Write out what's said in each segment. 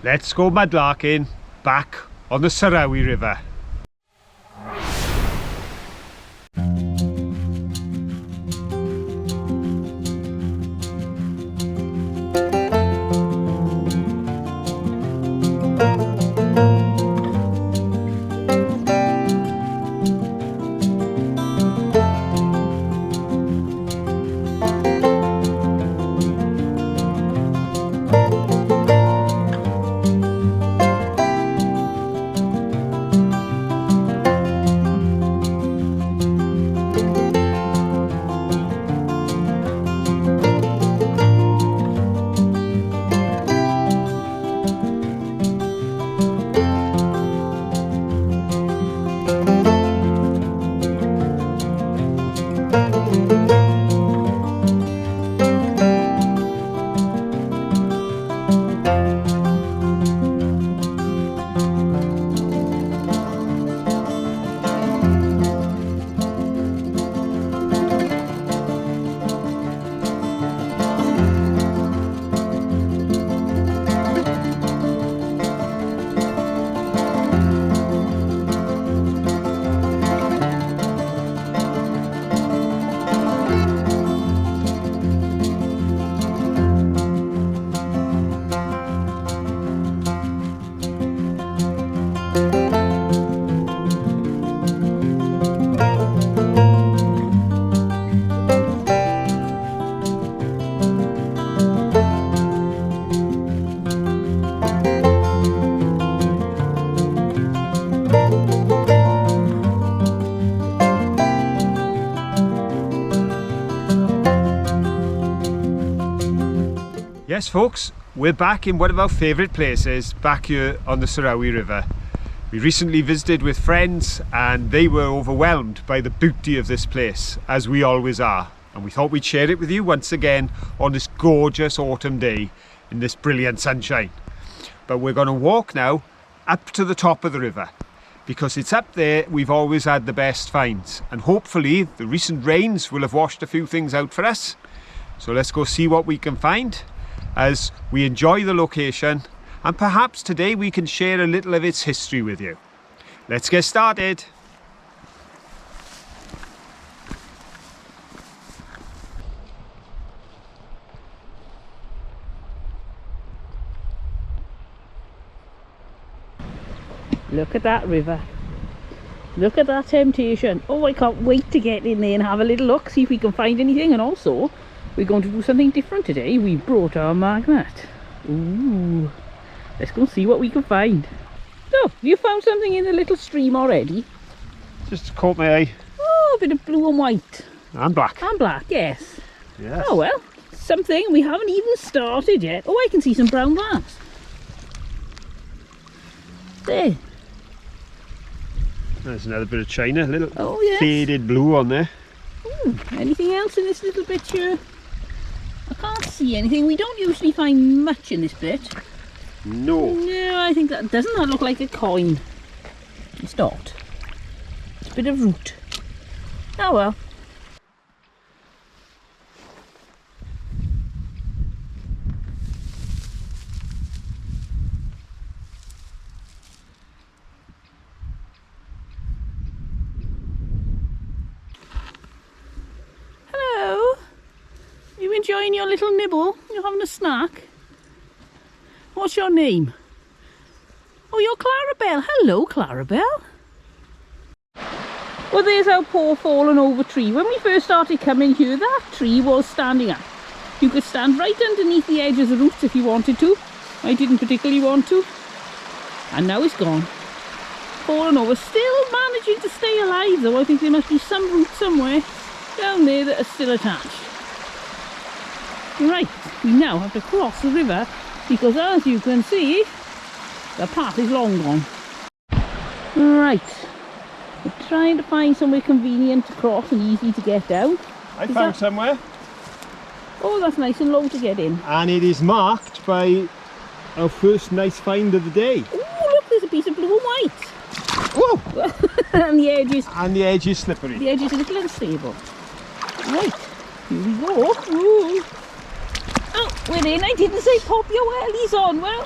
Let's go mudlarking back on the Sarawi River. Yes folks, we're back in one of our favourite places back here on the Sarawi River. We recently visited with friends and they were overwhelmed by the beauty of this place, as we always are, and we thought we'd share it with you once again on this gorgeous autumn day in this brilliant sunshine. But we're going to walk now up to the top of the river, because it's up there we've always had the best finds, and hopefully the recent rains will have washed a few things out for us. So let's go see what we can find as we enjoy the location, and perhaps today we can share a little of its history with you. Let's get started. Look at that river. Look at that temptation. Oh, I can't wait to get in there and have a little look, see if we can find anything. And also, we're going to do something different today. We brought our magnet. Ooh. Let's go see what we can find. So, have you found something in the little stream already? Just caught my eye. Oh, a bit of blue and white. And black. And black, yes. Yes. Oh well, something. We haven't even started yet. Oh, I can see some brown glass. There. There's another bit of china, a little yes. faded blue on there. Ooh, anything else in this little bit here? I can't see anything. We don't usually find much in this bit. No. No, I think that doesn't that look like a coin? It's not. It's a bit of root. Oh well. Enjoying your little nibble? You're having a snack? What's your name? Oh, you're Clarabelle. Hello, Clarabelle. Well, there's our poor fallen over tree. When we first started coming here, that tree was standing up. You could stand right underneath the edge of the roots if you wanted to. I didn't particularly want to. And now it's gone. Fallen over. Still managing to stay alive though. I think there must be some roots somewhere down there that are still attached. Right, we now have to cross the river because as you can see, the path is long gone. Right, we're trying to find somewhere convenient to cross and easy to get down. I found somewhere. Oh, that's nice and low to get in. And it is marked by our first nice find of the day. Oh, look, there's a piece of blue and white. Whoa! And the edge is slippery. The edge is a little unstable. Right, here we go. Ooh. Oh, we're in. I didn't say pop your wellies on. Well,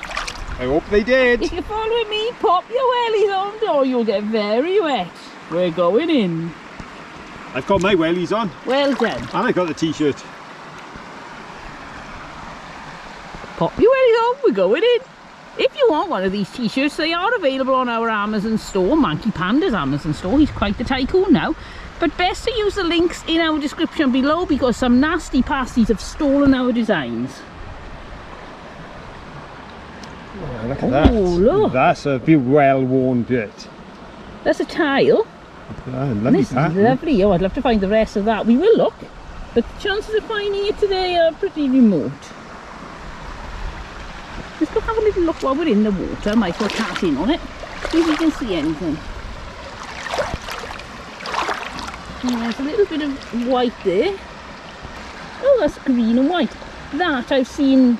I hope they did. If you're following me, pop your wellies on or you'll get very wet. We're going in. I've got my wellies on. Well done. And I got the t-shirt. Pop your wellies on, we're going in. If you want one of these t-shirts, they are available on our Amazon store, Manky Panda's Amazon store. He's quite the tycoon now. But best to use the links in our description below because some nasty pasties have stolen our designs. Oh, look at that. Look. That's a bit well-worn bit. That's a tile. Lovely This is lovely. Oh, I'd love to find the rest of that. We will look. But the chances of finding it today are pretty remote. Let's go have a little look while we're in the water. I might put a cat in on it. See if we can see anything. Oh, there's a little bit of white there. Oh, that's green and white. That, I've seen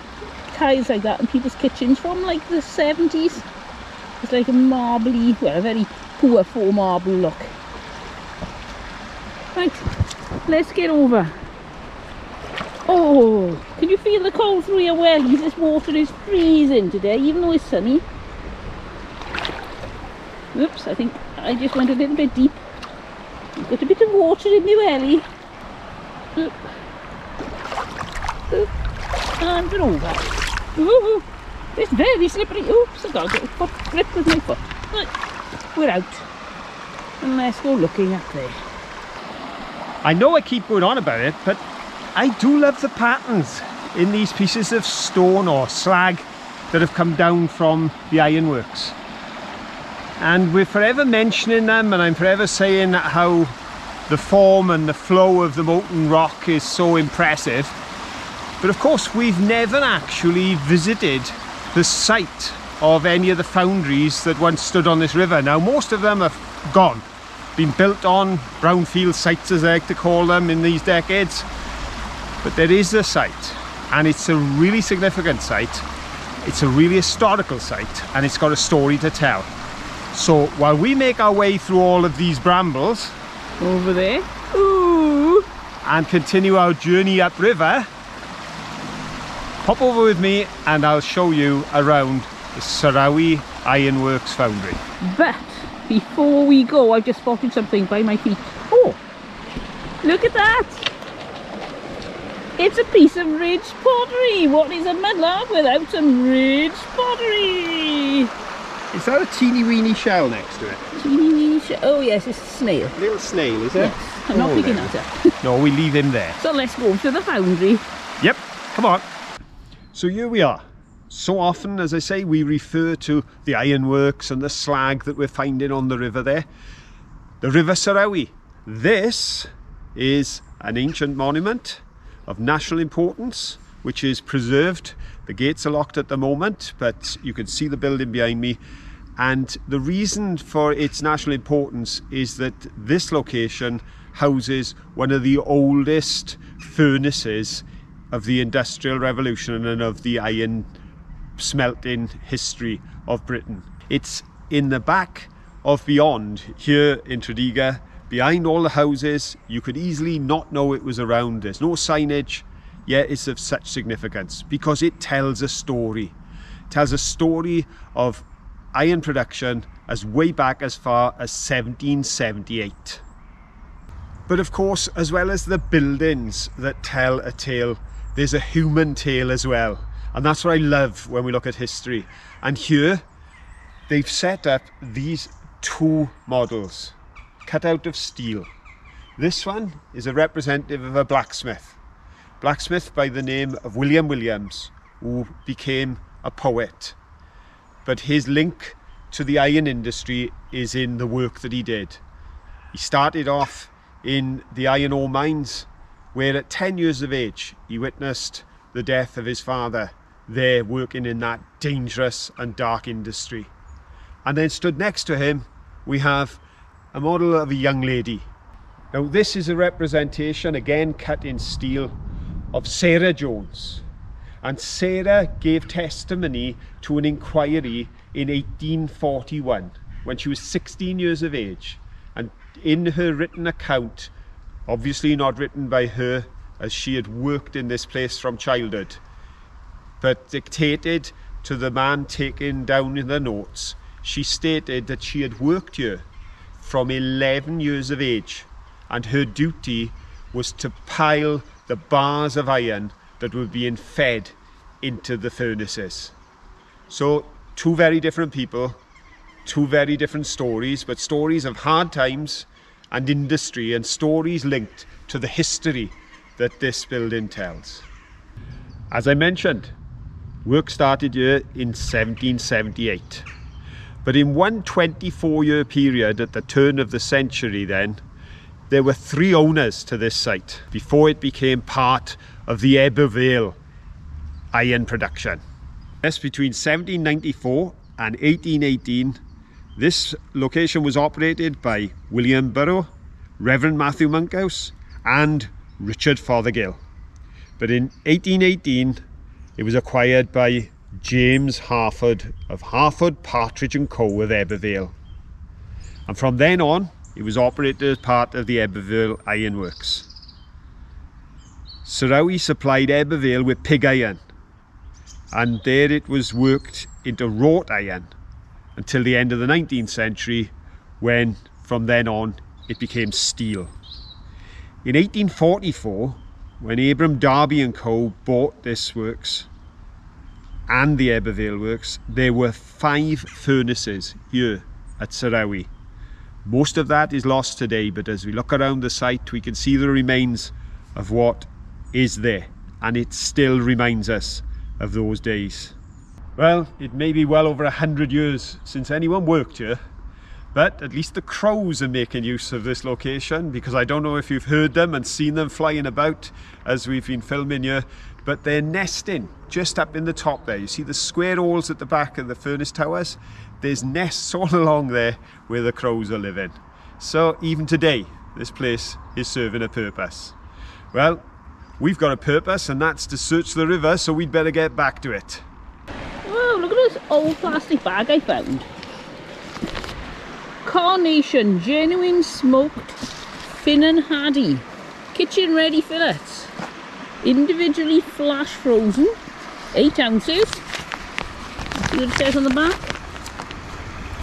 tiles like that in people's kitchens from like the 70s. It's like a marbly, well, a very poor faux marble look. Right, let's get over. Oh, can you feel the cold through your wellies? This water is freezing today, even though it's sunny. Oops, I think I just went a little bit deep. I've got a bit of water in my welly. Oop. Oop. And we're over. Ooh, it's very slippery. Oops, I got a foot grip with my foot. Right, we're out. And let's go looking up there. I know I keep going on about it, but I do love the patterns in these pieces of stone or slag that have come down from the ironworks. And we're forever mentioning them, and I'm forever saying how the form and the flow of the molten rock is so impressive. But of course, we've never actually visited the site of any of the foundries that once stood on this river. Now, most of them have gone, been built on brownfield sites, as I like to call them, in these decades. But there is a site, and it's a really significant site. It's a really historical site, and it's got a story to tell. So while we make our way through all of these brambles Over there. Ooh. and continue our journey upriver, pop over with me and I'll show you around the Sarawi Ironworks Foundry. But before we go, I've just spotted something by my feet. Oh, look at that. It's a piece of ridge pottery. What is a mudlark without some ridge pottery? Is that a teeny weeny shell next to it? Teeny weeny oh yes, it's a snail. Little snail, is it? Yes, I'm not picking that up. No, we leave him there. So let's go to the foundry. Yep, come on. So here we are. So often, as I say, we refer to the ironworks and the slag that we're finding on the river there. The River Sarawi. This is an ancient monument of national importance, which is preserved. The gates are locked at the moment, but you can see the building behind me. And the reason for its national importance is that this location houses one of the oldest furnaces of the Industrial Revolution and of the iron smelting history of Britain. It's in the back of beyond here in Tredegar, behind all the houses. You could easily not know it was around. There's no signage, yet it's of such significance because it tells a story. It tells a story of iron production as way back as far as 1778. But of course, as well as the buildings that tell a tale, there's a human tale as well. And that's what I love when we look at history. And here, they've set up these two models, cut out of steel. This one is a representative of a blacksmith by the name of William Williams, who became a poet. But his link to the iron industry is in the work that he did. He started off in the iron ore mines, where at 10 years of age, he witnessed the death of his father there working in that dangerous and dark industry. And then stood next to him, we have a model of a young lady. Now this is a representation, again cut in steel, of Sarah Jones. And Sarah gave testimony to an inquiry in 1841 when she was 16 years of age. And in her written account, obviously not written by her as she had worked in this place from childhood, but dictated to the man taking down in the notes, she stated that she had worked here from 11 years of age, and her duty was to pile the bars of iron that were being fed into the furnaces. So two very different people, two very different stories, but stories of hard times and industry, and stories linked to the history that this building tells. As I mentioned, work started here in 1778, but in one 24-year period at the turn of the century then, there were 3 owners to this site before it became part of the Vale iron production. Yes, between 1794 and 1818, this location was operated by William Burrow, Reverend Matthew Monkhouse and Richard Fothergill. But in 1818, it was acquired by James Harford of Harford, Partridge and Co. of Vale. And from then on, it was operated as part of the Vale Ironworks. Sarawi supplied Vale with pig iron, and there it was worked into wrought iron until the end of the 19th century, when from then on it became steel. In 1844, when Abram Darby and Co. bought this works and the Vale works, there were 5 furnaces here at Sarawi. Most of that is lost today, but as we look around the site, we can see the remains of what is there, and it still reminds us of those days. Well, it may be well over 100 years since anyone worked here, but at least the crows are making use of this location, because I don't know if you've heard them and seen them flying about as we've been filming here, but they're nesting just up in the top there. You see the square holes at the back of the furnace towers? There's nests all along there where the crows are living. So even today, this place is serving a purpose. Well, we've got a purpose, and that's to search the river, so we'd better get back to it. Oh, look at this old plastic bag I found. Carnation genuine smoked Finnan Haddie kitchen ready fillets, individually flash frozen, 8 ounces. See what it says on the back?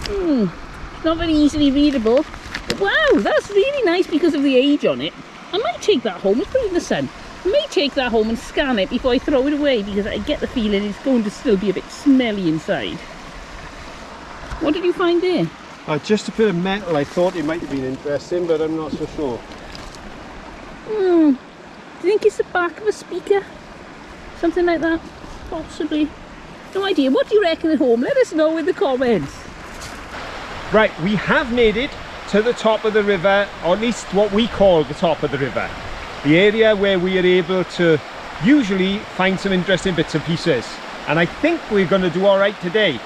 It's not very easily readable, but wow, that's really nice because of the age on it. I might take that home. Let's put it in the sun. I may take that home and scan it before I throw it away, because I get the feeling it's going to still be a bit smelly inside. What did you find there? Just a bit of metal. I thought it might have been interesting, but I'm not so sure. Do you think it's the back of a speaker? Something like that? Possibly. No idea. What do you reckon at home? Let us know in the comments. Right, we have made it to the top of the river, or at least what we call the top of the river. The area where we are able to usually find some interesting bits and pieces. And I think we're going to do all right today,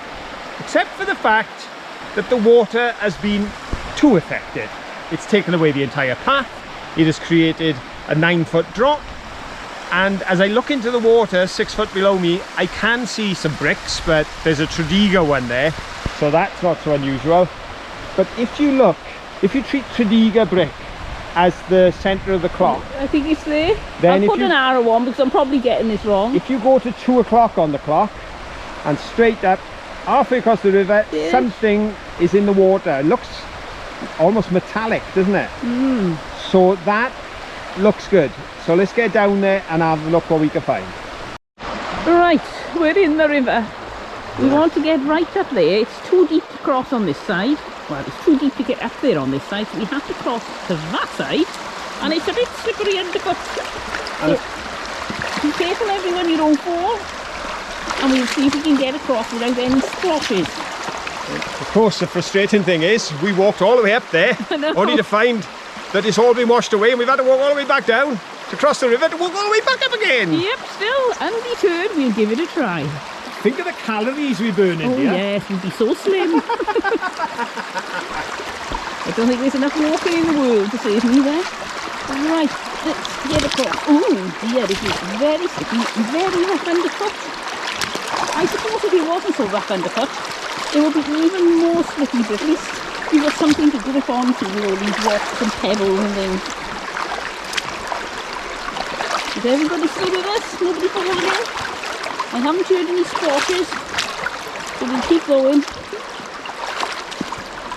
except for the fact that the water has been too effective. It's taken away the entire path. It has created a 9-foot drop. And as I look into the water 6 foot below me, I can see some bricks, but there's a Tredegar one there, so that's not so unusual. But if you look, if you treat Tredegar brick as the centre of the clock, I think it's there. Then I'll put an arrow on because I'm probably getting this wrong. If you go to 2 o'clock on the clock and straight up, halfway across the river, something is in the water. It looks almost metallic, doesn't it? So that looks good. So let's get down there and have a look what we can find. Right, we're in the river. We want to get right up there. It's too deep to cross on this side. Well, it's too deep to get up there on this side, so we have to cross to that side, and it's a bit slippery underfoot. So be careful everyone, you don't fall, and we'll see if we can get across without any splashes. Of course, the frustrating thing is we walked all the way up there only to find that it's all been washed away, and we've had to walk all the way back down to cross the river to walk all the way back up again. Yep, still undeterred, we'll give it a try. Think of the calories we burn in here. Oh yes, we'll be so slim. I don't think there's enough walking in the world to save me there. Right, let's get across. Oh dear, this is very sticky, very rough underfoot. I suppose if it wasn't so rough underfoot, it would be even more slippy, but at least you've got something to grip onto, you know, these rocks and pebbles and things. Is everybody still with us? Nobody falling in? I haven't heard any splashes. So we'll keep going.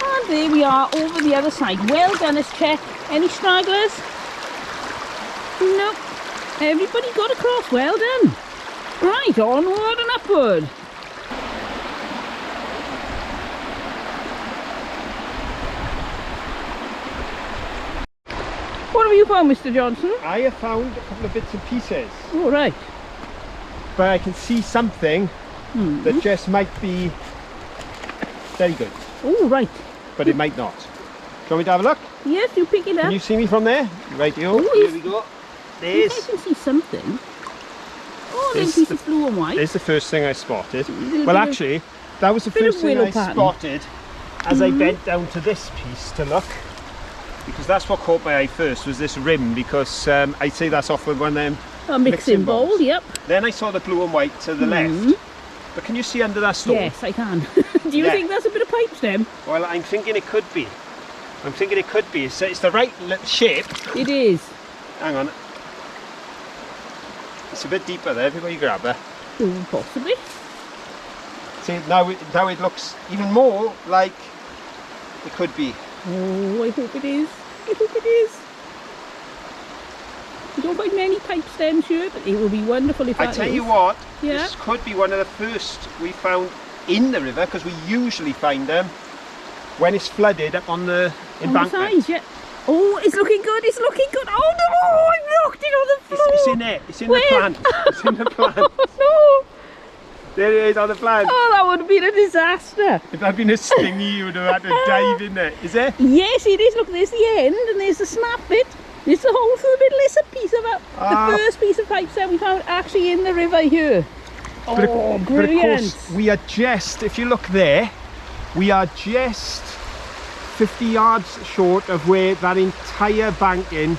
And there we are over the other side. Well done, let's check. Any stragglers? No. Everybody got across. Well done. Right, onward and upward. What have you found, Mr. Johnson? I have found a couple of bits and pieces. Oh, right. But I can see something that just might be very good. Oh, right. But it might not. Do you want me to have a look? Yes, you pick it up. Can you see me from there? Right, here we go. I There's, think I can see something. Oh, there's a There's piece of blue and white. there's the first thing I spotted. Little Well, bit of- actually, that was the bit of first thing willow I pattern. spotted as I bent down to this piece to look. Because that's what caught my eye first, was this rim, because I'd say that's off with one of them. A mixing bowl, yep. Then I saw the blue and white to the left. But can you see under that stone? Yes, I can. Do you Yeah. think that's a bit of pipe stem? Well, I'm thinking it could be. I'm thinking it could be. It's the right shape. It is. Hang on. It's a bit deeper there, everybody grab it. Oh, possibly. See, now it looks even more like it could be. Oh, I hope it is. I hope it is. We don't find many pipe stems here, but it will be wonderful if I that tell is. you what, Yeah. this could be one of the first we found in the river, because we usually find them when it's flooded up on the embankment. On the sides, yeah. Oh, it's looking good, it's looking good. Oh no, I knocked it on the floor. It's in there, it's in Where? the plant. It's in the plant. Oh no. There it is on the plant. Oh, that would have been a disaster. If that'd been a stingy, you would have had to dive in there. Is there? Yes, it is. Look, there's the end and there's the snap bit. There's the hole through the middle. It's a piece of it. Ah. The first piece of pipe stem we found actually in the river here. But Oh, of brilliant. course, we are just, if you look there, we are just 50 yards short of where that entire banking,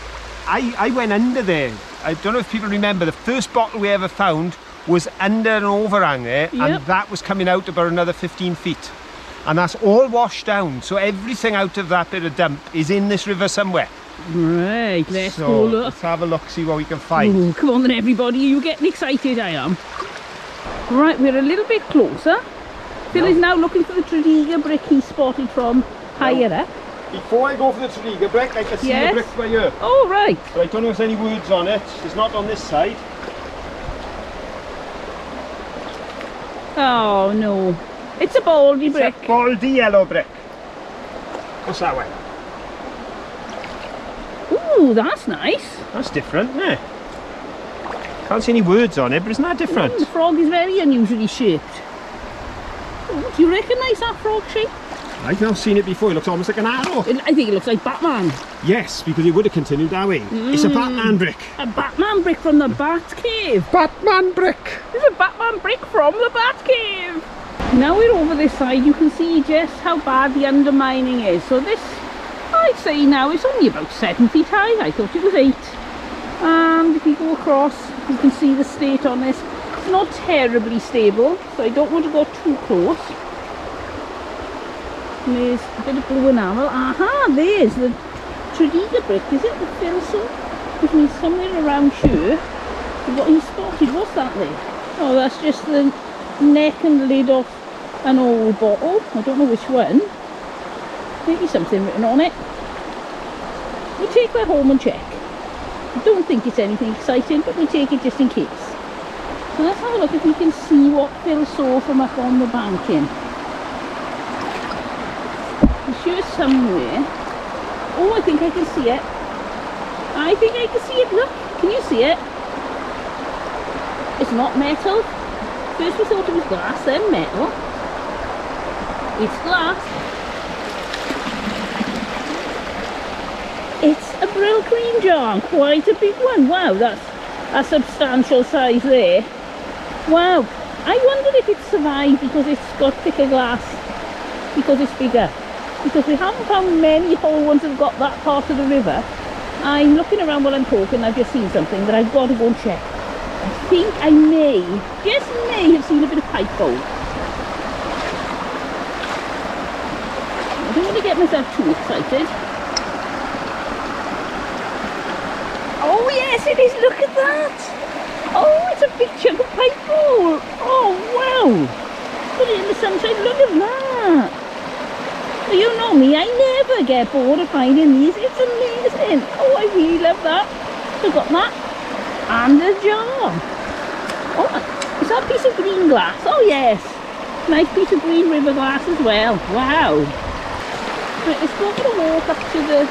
I went under there. I don't know if people remember, the first bottle we ever found was under an overhang there, Yep. and that was coming out about another 15 feet. And that's all washed down, so everything out of that bit of dump is in this river somewhere. Right, let's So go look. let's have a look, see what we can find. Oh, come on then everybody, you getting excited, I am. Right, we're a little bit closer. Phil is now looking for the Tredegar brick he spotted from higher up. Before I go for the Tredegar brick, I can see Yes. the brick by here. Oh, right. But I don't know if there's any words on it. It's not on this side. Oh, no. It's a baldy brick. It's a baldy yellow brick. What's that one? Ooh, that's nice. That's different, isn't it? Can't see any words on it, but isn't that different? The frog is very unusually shaped. Oh, do you recognise that frog shape? I've not seen it before. It looks almost like an arrow. I think it looks like Batman. Yes, because it would have continued that way. It's a Batman brick. A Batman brick from the Bat Cave. Batman brick! There's a Batman brick from the Bat Cave. Now we're over this side, you can see just how bad the undermining is. So this, I'd say now, it's only about 7 feet high. I thought it was 8. And if you go across, you can see the state on this. It's not terribly stable, so I don't want to go too close. And there's a bit of blue enamel. Aha, there's the Tredegar brick, is it? The Filson? Which means somewhere around here. What he spotted, what's that there? Oh, that's just the neck and lid of an old bottle. I don't know which one. Maybe something written on it. We'll take that home and check. I don't think it's anything exciting, but we'll take it just in case. So let's have a look if we can see what Phil saw from up on the banking. It's here somewhere. Oh, I think I can see it. I think I can see it. Look, can you see it? It's not metal. First we thought it was glass, then metal. It's glass. It's a Brill cream jar, quite a big one. Wow, that's a substantial size there. Wow, I wondered if it survived because it's got thicker glass, because it's bigger. Because we haven't found many whole ones that have got that part of the river. I'm looking around while I'm talking, I've just seen something that I've got to go and check. I think I may, just may have seen a bit of pipe bowl. I don't want to get myself too excited. Oh yes it is, look at that! Oh, it's a big chunk of pipe bowl! Oh wow! put it in the sunshine. Look at that. Well, you know me, I never get bored of finding these. It's amazing. Oh, I really love that. I've got that. And a jar. Oh, is that a piece of green glass? Oh, yes. Nice piece of green river glass as well. Wow. Right, let's go for a walk up to the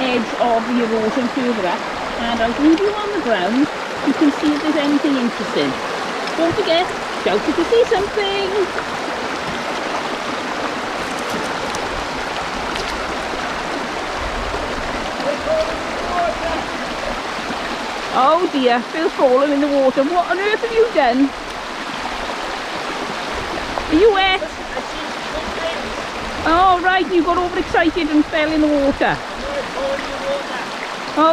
edge of the erosion further up, and I'll leave you on the ground. You can see if there's anything interesting. Don't forget, shout if you see something. Oh dear, Phil's fallen in the water. What on earth have you done? Are you wet? Oh right, you got overexcited and fell in the water.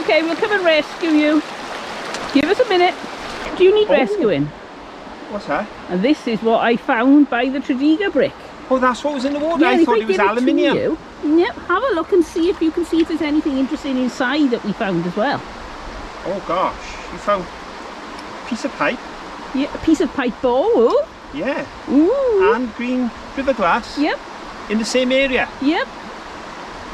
Okay, we'll come and rescue you. Give us a minute. Do you need rescuing? What's that? And this is what I found by the Tredegar brick. Oh, that's what was in the water? Yeah, I thought it was aluminium. Yep, have a look and see if you can see if there's anything interesting inside that we found as well. Oh gosh, you found a piece of pipe? Yeah, a piece of pipe bowl. Yeah. Ooh. And green river glass? Yep. In the same area? Yep.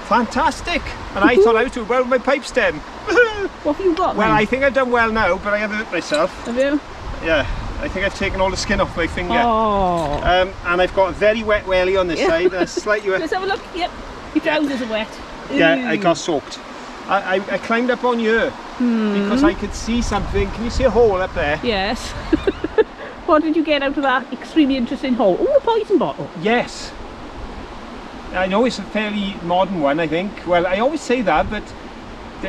Fantastic. And I thought I was doing well with my pipe stem. What have you got Well, then? I think I've done well now, but I have hurt myself. Have you? Yeah, I think I've taken all the skin off my finger. Oh. And I've got a very wet welly on this side. Slightly wet. Let's have a look. Yep. Your trousers are wet. Yeah, I Ooh. got soaked. I climbed up on here because I could see something. Can you see a hole up there? Yes. What did you get out of that extremely interesting hole? Oh, a poison bottle. Yes. I know it's a fairly modern one, I think. Well, I always say that, but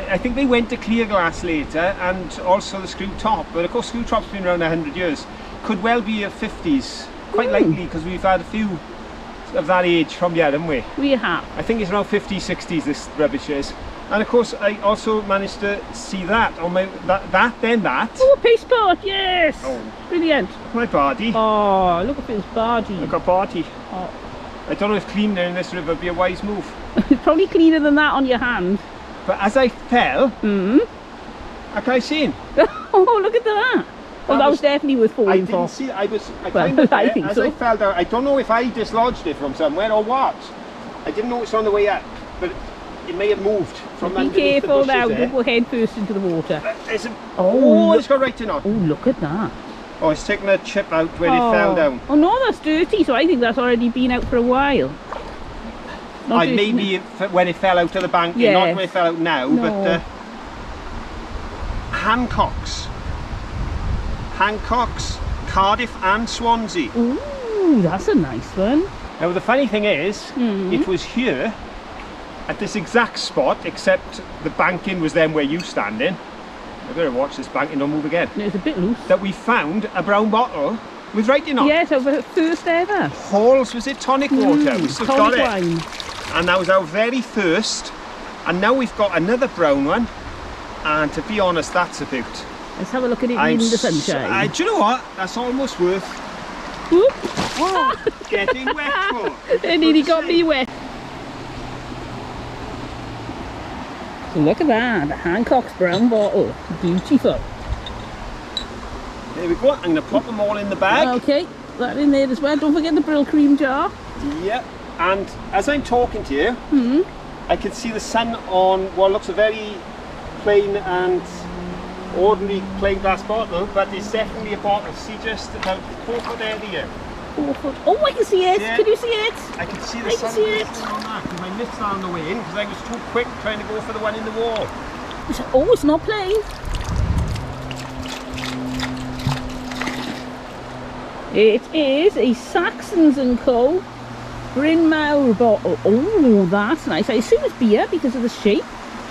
I think they went to clear glass later, and also the screw top. But of course, screw top's been around 100 years. Could well be a 50s, quite likely, because we've had a few of that age from here, haven't we? We have. I think it's around 50s, 60s, this rubbish is. And of course, I also managed to see that on my that. Oh, a paste pot, yes. Oh. Brilliant. My body. Oh, look at this body. Look at body. Oh. I don't know if cleaning in this river would be a wise move. It's probably cleaner than that on your hand. But as I fell, how can I see? Oh, look at that. Oh, that was definitely worth I falling didn't for. see. I Well, climbed up I there, think as so. I fell down. I don't know if I dislodged it from somewhere or what. I didn't notice on the way up, but it may have moved from Be underneath careful the bushes now, there. don't go head first into the water. There's a, Oh, it's got right in on. Oh, look at that. Oh, it's taken a chip out where it fell down. Oh no, that's dirty, so I think that's already been out for a while. Not dirty, Maybe when it fell out of the bank, Yes. not when it fell out now, No. but Hancock's, Cardiff and Swansea. Ooh, that's a nice one. Now the funny thing is, it was here, at this exact spot, except the banking was then where you standing. I better watch this banking, don't move again. And it's a bit loose. That we found a brown bottle with writing on. Yes, our first ever. Halls, was it tonic water? We still got Tonic it. wine. And that was our very first. And now we've got another brown one. And to be honest, that's a beaut. Let's have a look at it in the sunshine. Do you know what? That's almost worth Whoop. getting wet for. It nearly got me wet. So look at that, the Hancock's brown bottle. Beautiful. There we go. I'm going to pop them all in the bag. Okay, that in there as well. Don't forget the Brill cream jar. Yep. And as I'm talking to you, I can see the sun on what looks a very plain and ordinary plain glass bottle, but it's definitely a bottle. See, just about 4 foot area. 4 foot. Oh, I can see it. Yeah. Can you see it? I can see the I can sun see it. glistening on that because I missed that on the way in because I was too quick trying to go for the one in the wall. Oh, it's not plain. It is a Saxons & Co. Bryn Mawr bottle. Oh, that's nice. I assume it's beer because of the shape.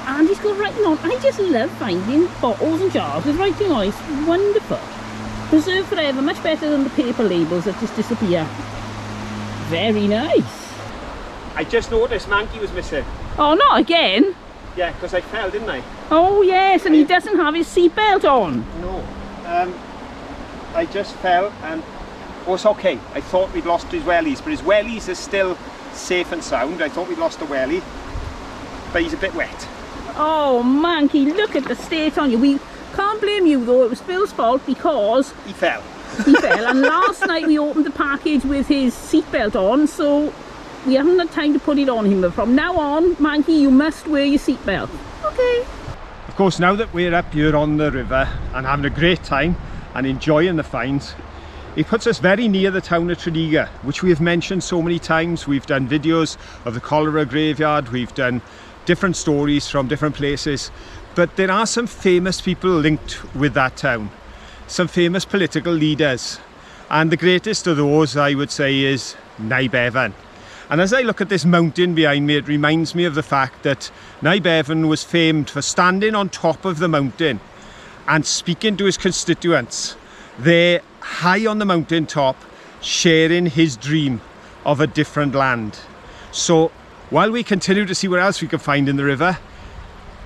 And it's got writing on. I just love finding bottles and jars with writing on. It's wonderful. Preserved forever, much better than the paper labels that just disappear. Very nice. I just noticed Manky was missing. Oh, not again. Yeah, because I fell, didn't I? Oh, yes, and he doesn't have his seatbelt on. No. I just fell and oh, it's okay. I thought we'd lost his wellies, but his wellies are still safe and sound. I thought we'd lost a welly, but he's a bit wet. Oh, Manky, look at the state on you. We can't blame you though, it was Phil's fault because He fell. He fell, and last night we opened the package with his seatbelt on, so we haven't had time to put it on him. But from now on, Manky, you must wear your seatbelt. Okay. Of course, now that we're up here on the river and having a great time and enjoying the finds, it puts us very near the town of Tredegar, which we have mentioned so many times. We've done videos of the cholera graveyard, we've done different stories from different places, but there are some famous people linked with that town, some famous political leaders, and the greatest of those, I would say, is Nai Bevan. And as I look at this mountain behind me, it reminds me of the fact that Nai Bevan was famed for standing on top of the mountain and speaking to his constituents there high on the mountain top, sharing his dream of a different land. So while we continue to see what else we can find in the river,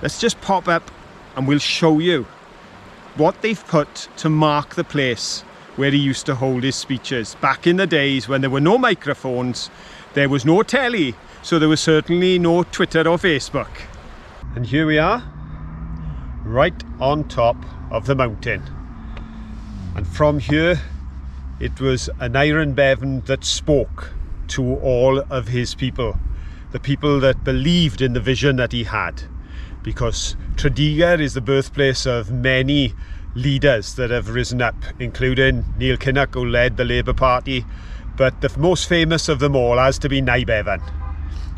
let's just pop up and we'll show you what they've put to mark the place where he used to hold his speeches back in the days when there were no microphones, there was no telly, so there was certainly no Twitter or Facebook. And here we are, right on top of the mountain. And from here, it was an Iron Bevan that spoke to all of his people, the people that believed in the vision that he had. Because Tredegar is the birthplace of many leaders that have risen up, including Neil Kinnock, who led the Labour Party, but the most famous of them all has to be Nai Bevan.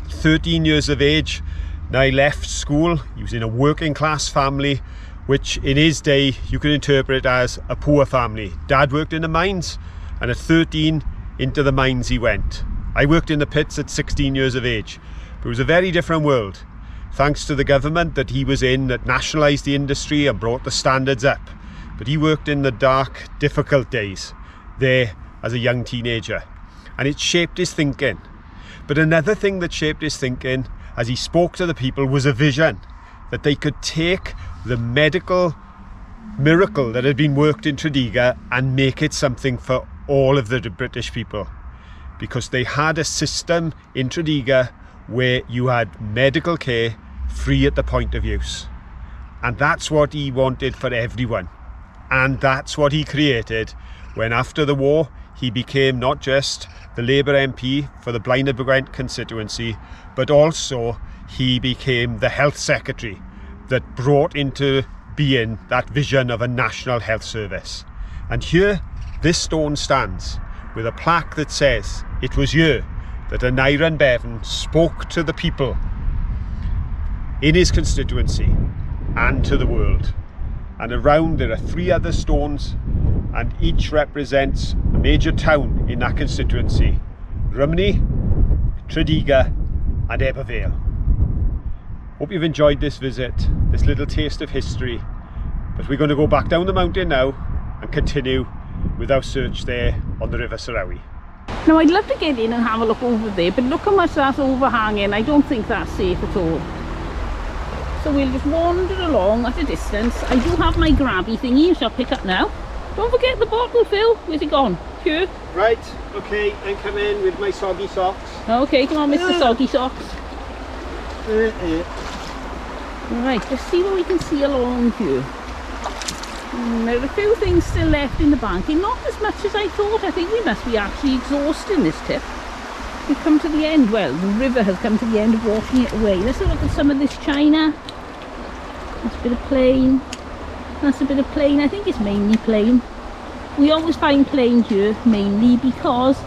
13 years of age, Nai left school. He was in a working class family, which in his day you could interpret as a poor family. Dad worked in the mines, and at 13 into the mines he went. I worked in the pits at 16 years of age, but it was a very different world. Thanks to the government that he was in that nationalised the industry and brought the standards up. But he worked in the dark, difficult days there as a young teenager, and it shaped his thinking. But another thing that shaped his thinking as he spoke to the people was a vision that they could take the medical miracle that had been worked in Tredegar and make it something for all of the British people, because they had a system in Tredegar where you had medical care free at the point of use, and that's what he wanted for everyone, and that's what he created when after the war he became not just the Labour MP for the Blaenau Gwent constituency, but also he became the Health Secretary that brought into being that vision of a national health service. And here this stone stands with a plaque that says it was here that an Iron Bevan spoke to the people in his constituency and to the world. And around there are 3 other stones, and each represents a major town in that constituency: Rumney, Tredegar and Ebervale. Hope you've enjoyed this visit, this little taste of history, but we're going to go back down the mountain now and continue with our search there on the River Sarawi. Now I'd love to get in and have a look over there, but look how much that's overhanging. I don't think that's safe at all. So we'll just wander along at a distance. I do have my grabby thingy, which I'll pick up now. Don't forget the bottle, Phil. Where's it gone? Here. Right, okay, I'm coming in with my soggy socks. Okay, come on, Mr. Soggy Socks. Right, let's see what we can see along here. There are a few things still left in the banking, not as much as I thought. I think we must be actually exhausting this tip. We've come to the end. Well, the river has come to the end of washing it away. Let's have a look at some of this china. That's a bit of plain. That's a bit of plain. I think it's mainly plain. We always find plain here mainly because,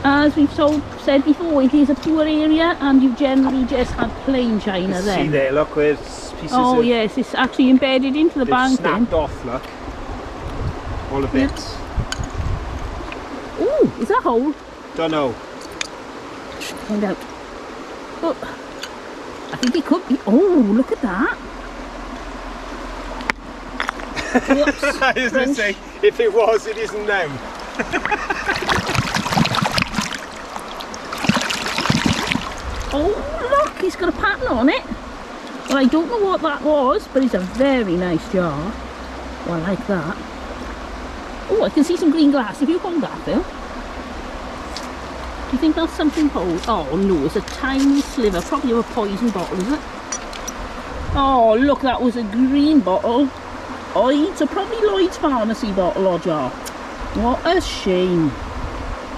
as we've said before, it is a poor area and you generally just had plain china there. See there, look, where's pieces Oh of... yes, it's actually embedded into the bank then. Snapped off, look. All the bits. Ooh, is that whole? Don't know. Find out. Oh, I think it could be. Oh, look at that. Whoops. I was going to say, if it was, it isn't now. Oh, look, he's got a pattern on it. Well, I don't know what that was, but it's a very nice jar. Oh, I like that. Oh, I can see some green glass. If you hold that, Phil. Do you think that's something whole? Oh, no, it's a tiny sliver. Probably of a poison bottle, is it? Oh, look, that was a green bottle. Oh, it's a probably Lloyd's Pharmacy bottle or jar. What a shame.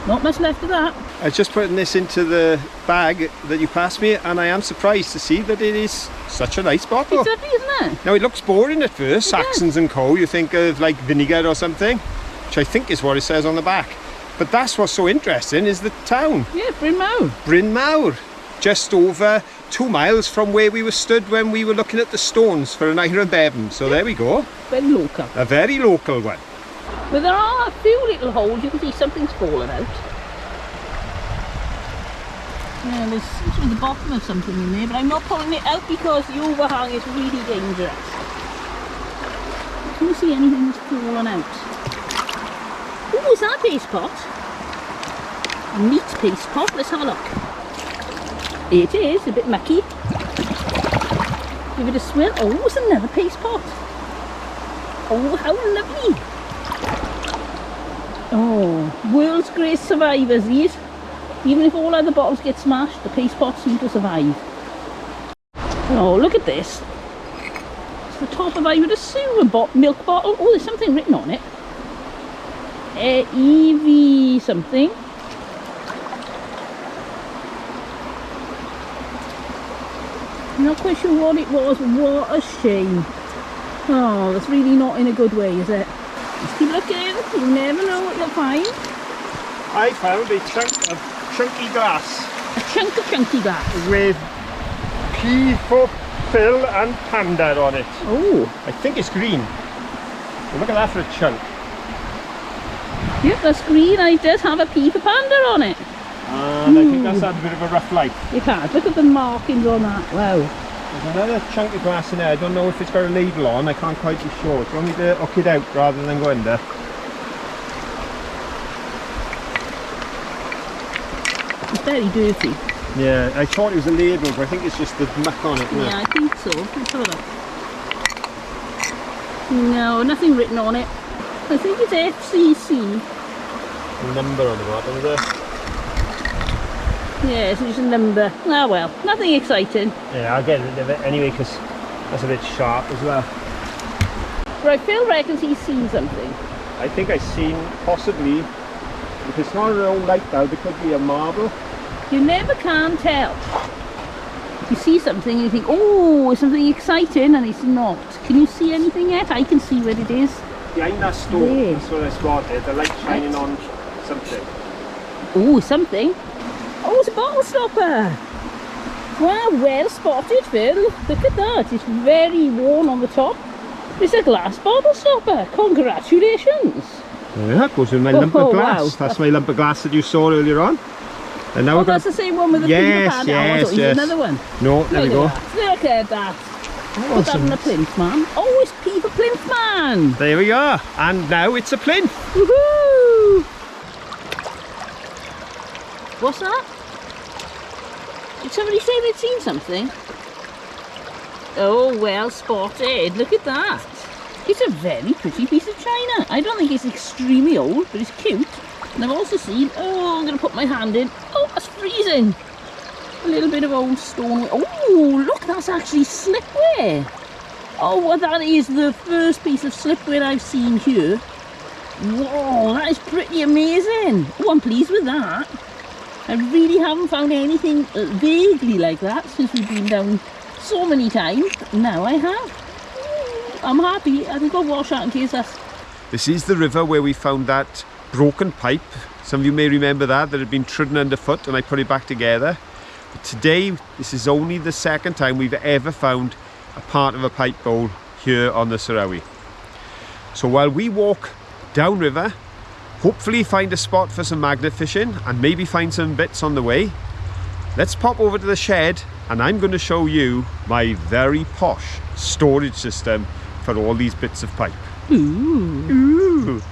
Not much left of that. I was just putting this into the bag that you passed me, and I am surprised to see that it is such a nice bottle. It's lovely, isn't it? Now it looks boring at first, Saxons and Co. You think of like vinegar or something, which I think is what it says on the back. But that's what's so interesting, is the town. Yeah, Bryn Mawr. Bryn Mawr. Just over 2 miles from where we were stood when we were looking at the stones for an iron bevan. So there we go. Very local. A very local one. But there are a few little holes. You can see something's fallen out. Yeah, there seems to be the bottom of something in there, but I'm not pulling it out because the overhang is really dangerous. Can you see anything that's fallen out? Oh, is that a paste pot? A meat paste pot. Let's have a look. It is a bit mucky. Give it a swirl. Oh, it's another paste pot. Oh, how lovely. Oh, world's great survivors, these. Even if all other bottles get smashed, the paste pots seem to survive. Oh, look at this. It's the top of, I would assume, a milk bottle. Oh, there's something written on it. EV something. I'm not quite sure what it was. What a shame. Oh, that's really not in a good way, is it? Just keep looking. You never know what you'll find. I found a chunk of chunky glass. A chunk of chunky glass. With P for Phil and Panda on it. Oh. I think it's green. Well, look at that for a chunk. Yep, that's green and it does have a P for Panda on it. And I think that's had a bit of a rough life. It has. Look at the markings on that. Wow. There's another chunk of glass in there. I don't know if it's got a label on. I can't quite be sure. Do you want me to hook it out rather than go under? It's very dirty. Yeah, I thought it was a label, but I think it's just the muck on it. Yeah, I think so. Let's have a look. No, nothing written on it. I think it's FCC. Number on the bottom there. Yeah, it's just a number. Ah well, nothing exciting. Yeah, I'll get rid of it anyway because that's a bit sharp as well. Right, Phil reckons he's seen something. I think I've seen possibly, if it's not a old light bulb, it could be a marble. You never can tell. You see something and you think, oh, it's something exciting, and it's not. Can you see anything yet? I can see what it is. Behind that stone, There. that's what I spotted, the light shining on something. Oh, something. Oh, it's a bottle stopper. Wow, well spotted, Phil. Look at that. It's very worn on the top. It's a glass bottle stopper. Congratulations. Yeah, that goes with my lump of glass. Wow. That's my lump of glass that you saw earlier on. And now Oh, we're going that's the same one with the Yes, pad. yes, Oh, yes. another one. No, there we go. Look at that. Put that in the plinth, man. Oh, it's P for Plinth Man. There we are. And now it's a plinth. Woohoo! What's that? Did somebody say they'd seen something? Oh, well spotted. Look at that. It's a very pretty piece of china. I don't think it's extremely old, but it's cute. And I've also seen, oh, I'm going to put my hand in. Oh, that's freezing. A little bit of old stone. Oh, look, that's actually slipware. Oh, well, that is the first piece of slipware I've seen here. Whoa, that is pretty amazing. Oh, I'm pleased with that. I really haven't found anything vaguely like that since we've been down so many times. Now I have. I'm happy. I think I'll wash out in case that's... This is the river where we found that broken pipe. Some of you may remember that had been trodden underfoot, and I put it back together. But today, this is only the second time we've ever found a part of a pipe bowl here on the Sarawi. So while we walk downriver, hopefully find a spot for some magnet fishing and maybe find some bits on the way, let's pop over to the shed and I'm going to show you my very posh storage system for all these bits of pipe. Ooh. Ooh.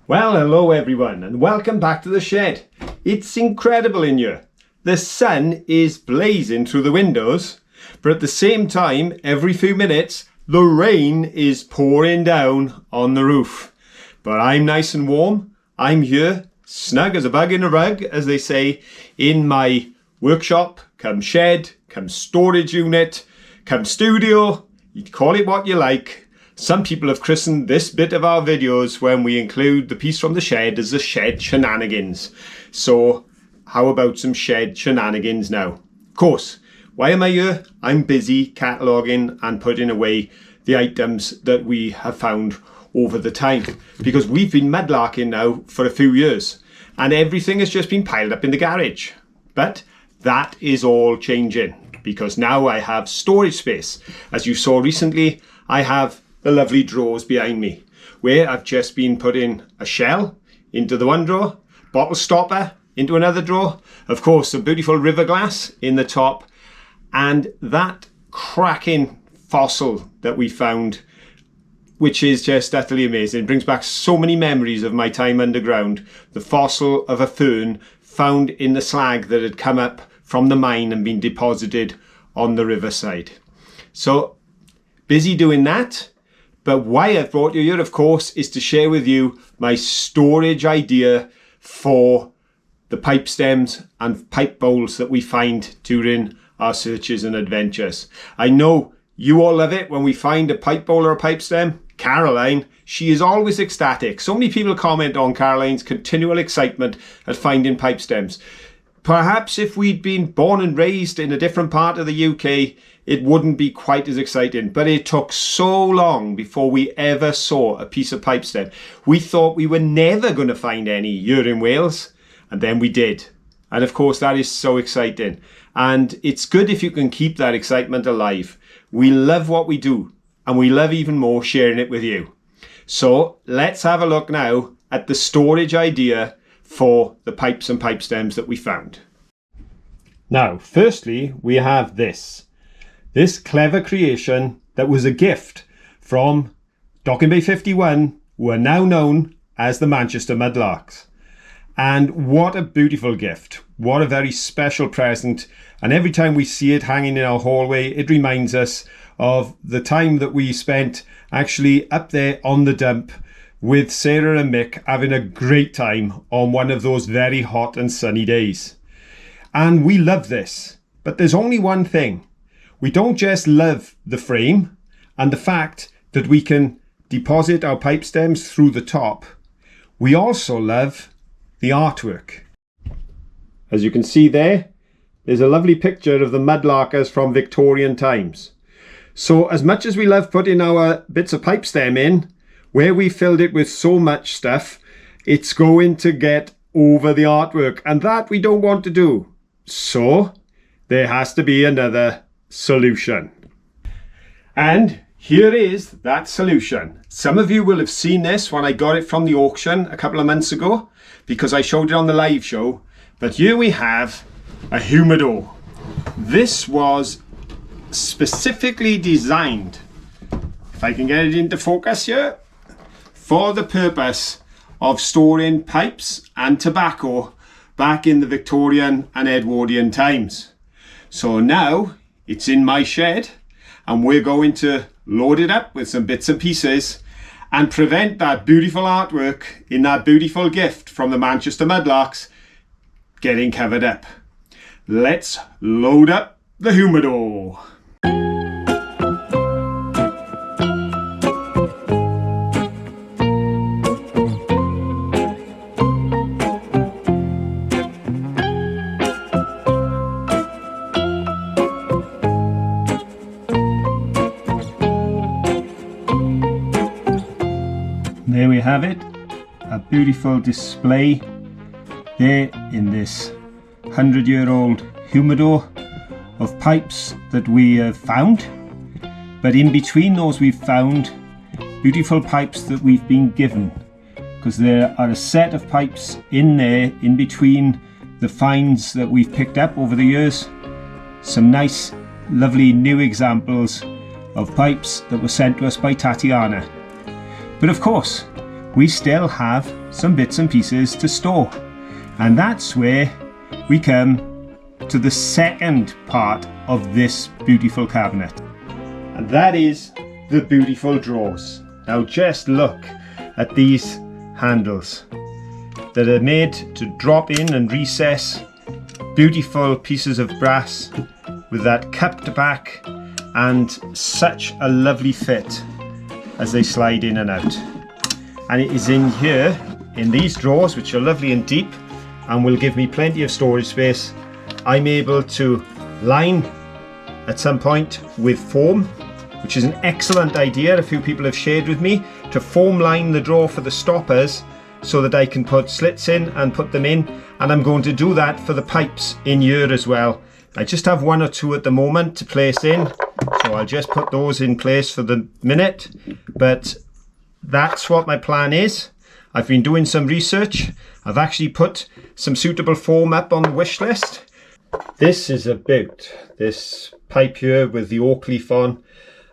Well, hello everyone and welcome back to the shed. It's incredible in here. The sun is blazing through the windows, but at the same time, every few minutes, the rain is pouring down on the roof. But I'm nice and warm. I'm here, snug as a bug in a rug, as they say, in my workshop, come shed, come storage unit, come studio, you call it what you like. Some people have christened this bit of our videos when we include the piece from the shed as the shed shenanigans. So how about some shed shenanigans now? Of course, why am I here? I'm busy cataloguing and putting away the items that we have found over the time, because we've been mudlarking now for a few years and everything has just been piled up in the garage. But that is all changing because now I have storage space. As you saw recently, I have the lovely drawers behind me where I've just been putting a shell into the one drawer, bottle stopper into another drawer, of course some beautiful river glass in the top, and that cracking fossil that we found, which is just utterly amazing. It brings back so many memories of my time underground. The fossil of a fern found in the slag that had come up from the mine and been deposited on the riverside. So busy doing that, but why I've brought you here, of course, is to share with you my storage idea for the pipe stems and pipe bowls that we find during our searches and adventures. I know you all love it when we find a pipe bowl or a pipe stem. Caroline, she is always ecstatic. So many people comment on Caroline's continual excitement at finding pipe stems. Perhaps if we'd been born and raised in a different part of the UK, it wouldn't be quite as exciting. But it took so long before we ever saw a piece of pipe stem. We thought we were never going to find any here in Wales, and then we did. And of course, that is so exciting. And it's good if you can keep that excitement alive. We love what we do, and we love even more sharing it with you. So let's have a look now at the storage idea for the pipes and pipe stems that we found. Now, firstly, we have this clever creation that was a gift from Docking Bay 51, who are now known as the Manchester Mudlarks. And what a beautiful gift. What a very special present. And every time we see it hanging in our hallway, it reminds us of the time that we spent actually up there on the dump with Sarah and Mick, having a great time on one of those very hot and sunny days. And we love this, but there's only one thing. We don't just love the frame and the fact that we can deposit our pipe stems through the top. We also love the artwork. As you can see there's a lovely picture of the mudlarkers from Victorian times. So as much as we love putting our bits of pipe stem in, where we filled it with so much stuff, it's going to get over the artwork, and that we don't want to do. So there has to be another solution. And here is that solution. Some of you will have seen this when I got it from the auction a couple of months ago, because I showed it on the live show. But here we have a humidor. This was specifically designed, if I can get it into focus here, for the purpose of storing pipes and tobacco back in the Victorian and Edwardian times. So now it's in my shed and we're going to load it up with some bits and pieces and prevent that beautiful artwork in that beautiful gift from the Manchester Mudlarks getting covered up. Let's load up the humidor. There we have it, a beautiful display there in this 100-year-old humidor of pipes that we have found. But in between those we've found beautiful pipes that we've been given, because there are a set of pipes in there in between the finds that we've picked up over the years. Some nice lovely new examples of pipes that were sent to us by Tatiana. But of course, we still have some bits and pieces to store. And that's where we come to the second part of this beautiful cabinet. And that is the beautiful drawers. Now just look at these handles that are made to drop in and recess. Beautiful pieces of brass with that cupped back and such a lovely fit as they slide in and out. And it is in here, in these drawers, which are lovely and deep and will give me plenty of storage space. I'm able to line at some point with foam, which is an excellent idea. A few people have shared with me to foam line the drawer for the stoppers so that I can put slits in and put them in, and I'm going to do that for the pipes in here as well. I just have one or two at the moment to place in, so I'll just put those in place for the minute, but that's what my plan is. I've been doing some research. I've actually put some suitable foam up on the wish list. This is about this pipe here with the oak leaf on.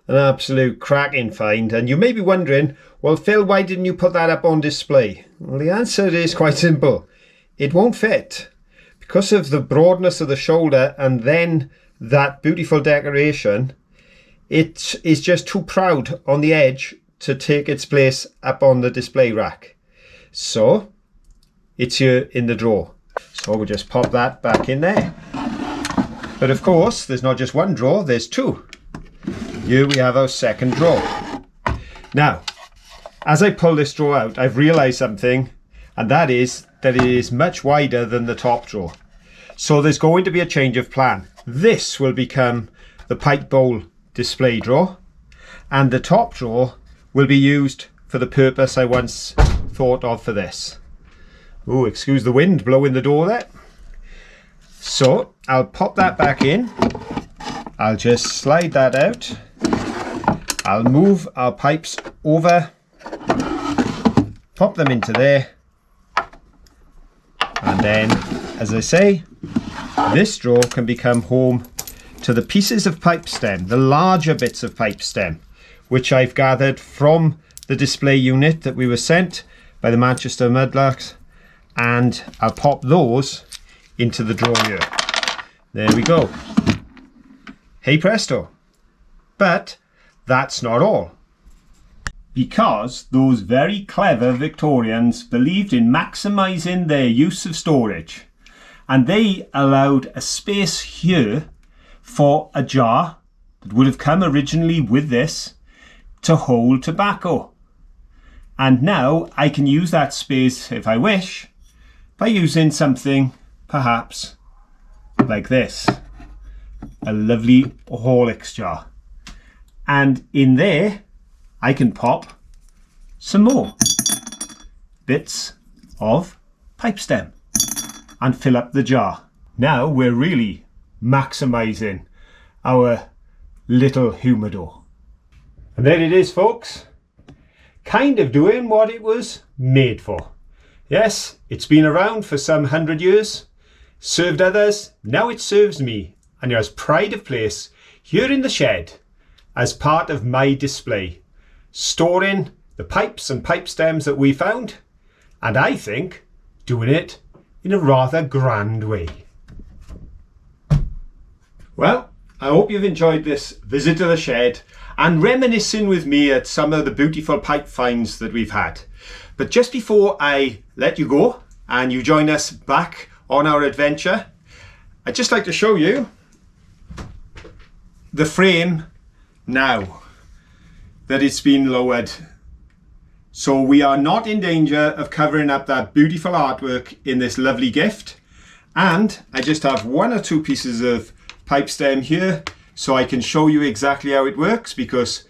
An absolute cracking find. And you may be wondering, well, Phil, why didn't you put that up on display? Well, the answer is quite simple. It won't fit. Because of the broadness of the shoulder and then that beautiful decoration, it is just too proud on the edge to take its place up on the display rack. So it's here in the drawer. So we'll just pop that back in there. But of course, there's not just one drawer, there's two. Here we have our second drawer. Now, as I pull this drawer out, I've realized something, and that is that it is much wider than the top drawer. So there's going to be a change of plan. This will become the pipe bowl display drawer, and the top drawer will be used for the purpose I once thought of for this. Oh, excuse the wind blowing the door there. So I'll pop that back in. I'll just slide that out. I'll move our pipes over, pop them into there, and then, as I say, this drawer can become home to the pieces of pipe stem, the larger bits of pipe stem, which I've gathered from the display unit that we were sent by the Manchester Mudlarks, and I'll pop those into the drawer here. There we go. Hey presto. But that's not all. Because those very clever Victorians believed in maximising their use of storage, and they allowed a space here for a jar that would have come originally with this to hold tobacco. And now I can use that space, if I wish, by using something perhaps like this. A lovely Horlicks jar. And in there, I can pop some more bits of pipe stem and fill up the jar. Now we're really maximising our little humidor. And there it is, folks. Kind of doing what it was made for. Yes, it's been around for some 100 years, served others, now it serves me, and there's pride of place here in the shed as part of my display, storing the pipes and pipe stems that we found, and I think doing it in a rather grand way. Well, I hope you've enjoyed this visit to the shed and reminiscing with me at some of the beautiful pipe finds that we've had. But just before I let you go and you join us back on our adventure, I'd just like to show you the frame now that it's been lowered. So we are not in danger of covering up that beautiful artwork in this lovely gift. And I just have one or two pieces of pipe stem here so I can show you exactly how it works, because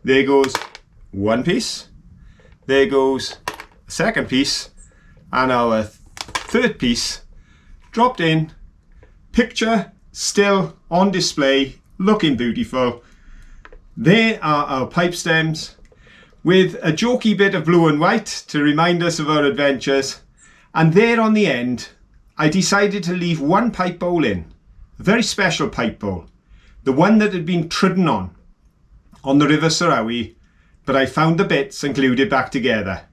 there goes one piece, there goes a second piece, and our third piece dropped in, picture still on display, looking beautiful. There are our pipe stems with a jokey bit of blue and white to remind us of our adventures, and there on the end I decided to leave one pipe bowl in, a very special pipe bowl, the one that had been trodden on the River Sarawi, but I found the bits and glued it back together.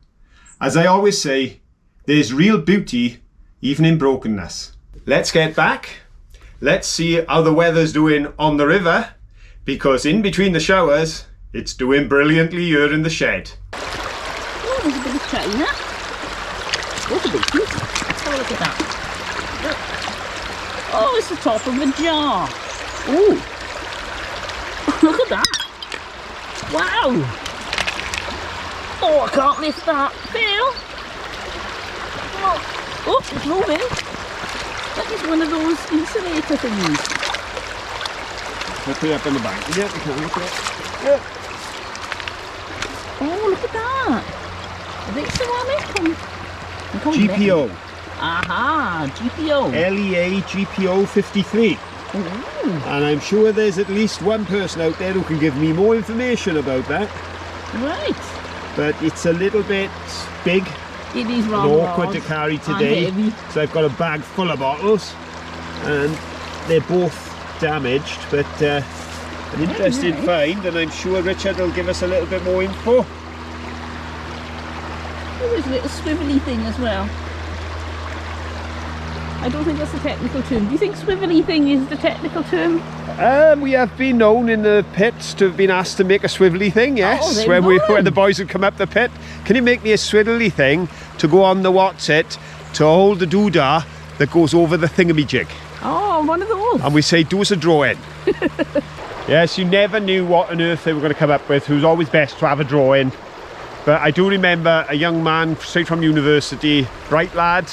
As I always say, there's real beauty even in brokenness. Let's get back. Let's see how the weather's doing on the river, because in between the showers, it's doing brilliantly here in the shed. Oh, there's a bit of china. What a big piece. Let's have a look at that. Look. Oh, it's the top of a jar. Oh. Look at that. Wow. Oh, I can't lift that. Phil. Oh, it's moving. That is one of those insulator things. Let's put it up in the bank. Yeah, we can look at it. Yeah. Oh, look at that. Are they ceramic? GPO. Aha, GPO. LEA GPO 53. Ooh. And I'm sure there's at least one person out there who can give me more information about that. Right. But it's a little bit big. It is and rather awkward large to carry today. and heavy. So I've got a bag full of bottles. And they're both damaged, but an interesting find, and I'm sure Richard will give us a little bit more info. Oh, there's a little swivelly thing as well. I don't think that's the technical term. Do you think swivelly thing is the technical term? We have been known in the pits to have been asked to make a swivelly thing, yes. Oh, when the boys would come up the pit. Can you make me a swivelly thing to go on the what's it, to hold the doodah that goes over the thingamajig? Oh, one of those. And we say, do us a drawing. Yes, you never knew what on earth they were going to come up with. It was always best to have a drawing. But I do remember a young man straight from university, bright lad,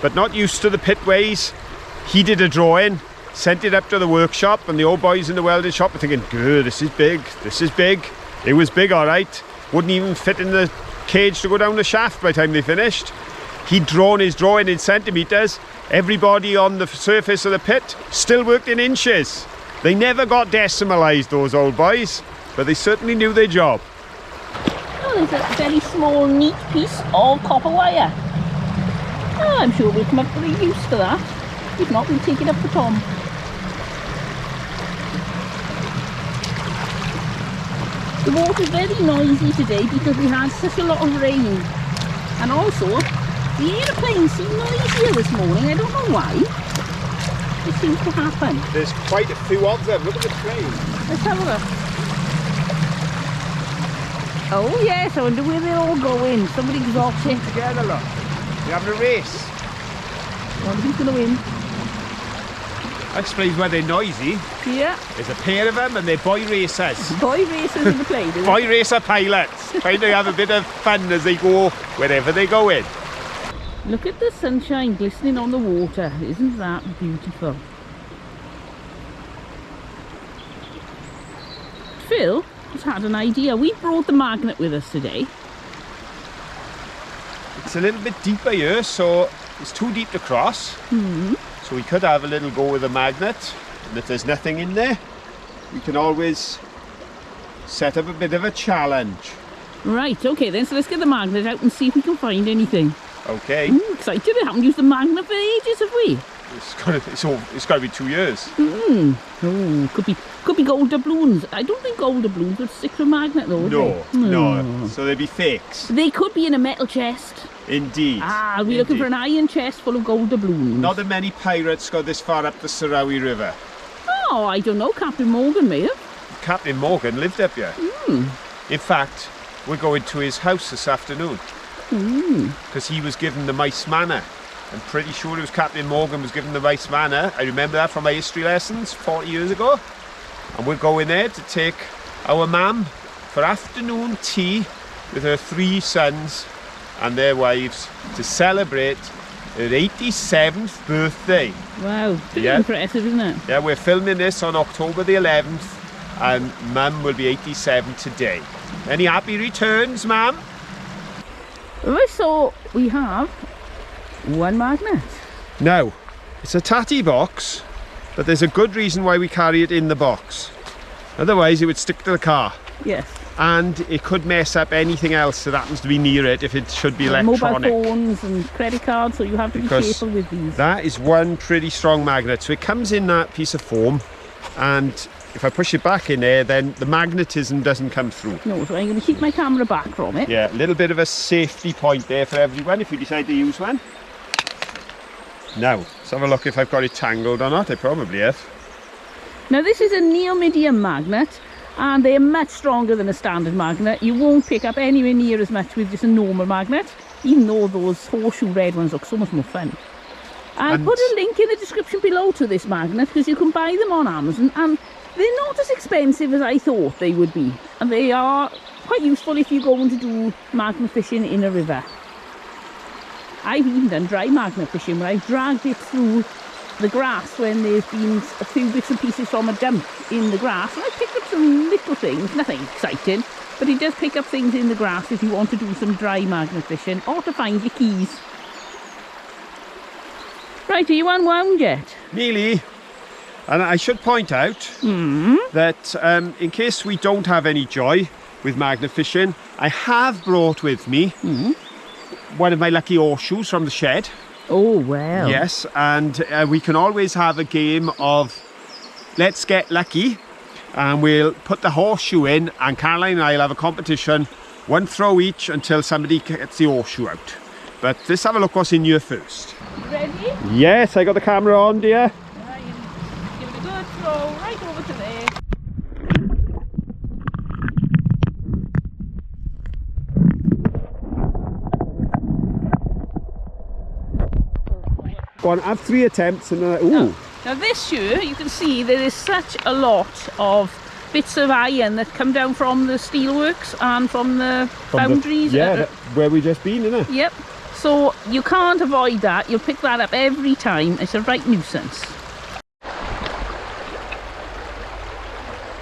but not used to the pit ways. He did a drawing, sent it up to the workshop, and the old boys in the welding shop were thinking, good, this is big, this is big. It was big, all right. Wouldn't even fit in the cage to go down the shaft by the time they finished. He'd drawn his drawing in centimetres. Everybody on the surface of the pit still worked in inches. They never got decimalised, those old boys, but they certainly knew their job. Oh, there's a very small, neat piece of copper wire. Oh, I'm sure we'll come up with a use for that. If not, we'll take it up the tom. The water's very noisy today because we had such a lot of rain. And also, the aeroplanes seem noisier this morning. I don't know why. It seems to happen. There's quite a few of them. Look at the train. Let's have a look. Oh yes, I wonder where they're all going. Somebody exotic. Together, look. We're having a race. I wonder who's going to win. That explains why they're noisy. Yeah. There's a pair of them and they're boy racers. Boy racers in the plane. Boy racer pilots. Trying to have a bit of fun as they go wherever they go in. Look at the sunshine glistening on the water. Isn't that beautiful? Phil has had an idea. We brought the magnet with us today. It's a little bit deeper here, so it's too deep to cross. So we could have a little go with a magnet, and if there's nothing in there, we can always set up a bit of a challenge. Right, okay then, so let's get the magnet out and see if we can find anything. Okay. Ooh, excited. We haven't used the magnet for ages, have we? It's got to be 2 years. Oh, could be gold doubloons. I don't think gold doubloons would stick to a magnet though, would they? No. So they'd be fakes. They could be in a metal chest. Indeed. Ah, we're looking for an iron chest full of gold doubloons. Not that many pirates got this far up the Sarawi River. Oh, I don't know. Captain Morgan may have. Captain Morgan lived up here. In fact, we're going to his house this afternoon. Because he was given the Mice Manor. I'm pretty sure it was Captain Morgan was given the Mice Manor. I remember that from my history lessons 40 years ago. And we're going there to take our mam for afternoon tea with her 3 sons and their wives to celebrate her 87th birthday. Wow, pretty impressive, isn't it? Yeah, we're filming this on October the 11th and Mum will be 87 today. Any happy returns, Mum? Right, so we have one magnet. Now, it's a tatty box, but there's a good reason why we carry it in the box. Otherwise it would stick to the car. Yes. And it could mess up anything else that happens to be near it if it should be electronic. Mobile phones and credit cards, so you have to be careful with these. That is one pretty strong magnet. So it comes in that piece of foam, and if I push it back in there, then the magnetism doesn't come through. No, so I'm going to keep my camera back from it. Yeah, a little bit of a safety point there for everyone if you decide to use one. Now, let's have a look if I've got it tangled or not. I probably have. Now this is a neodymium magnet, and they're much stronger than a standard magnet. You won't pick up anywhere near as much with just a normal magnet, even though those horseshoe red ones look so much more fun. I'll put a link in the description below to this magnet because you can buy them on Amazon, and They're not as expensive as I thought they would be, and they are quite useful if you're going to do magnet fishing in a river. I've even done dry magnet fishing where I've dragged it through the grass when there's been a few bits and pieces from a dump in the grass, and I picked up some little things, nothing exciting, but it does pick up things in the grass if you want to do some dry magnet fishing or to find your keys. Right, are you unwound yet? Nearly. And I should point out that in case we don't have any joy with magnet fishing, I have brought with me one of my lucky horseshoes from the shed. Oh, well. Yes, and we can always have a game of Let's Get Lucky, and we'll put the horseshoe in, and Caroline and I will have a competition, one throw each until somebody gets the horseshoe out. But let's have a look what's in here first. Ready? Yes, I got the camera on, dear. Right, give it a good throw right over to there. Go on, have 3 attempts and ooh. Now this here, you can see there is such a lot of bits of iron that come down from the steelworks and from the foundries. Where we just been, isn't it? Yep. So you can't avoid that. You'll pick that up every time. It's a right nuisance.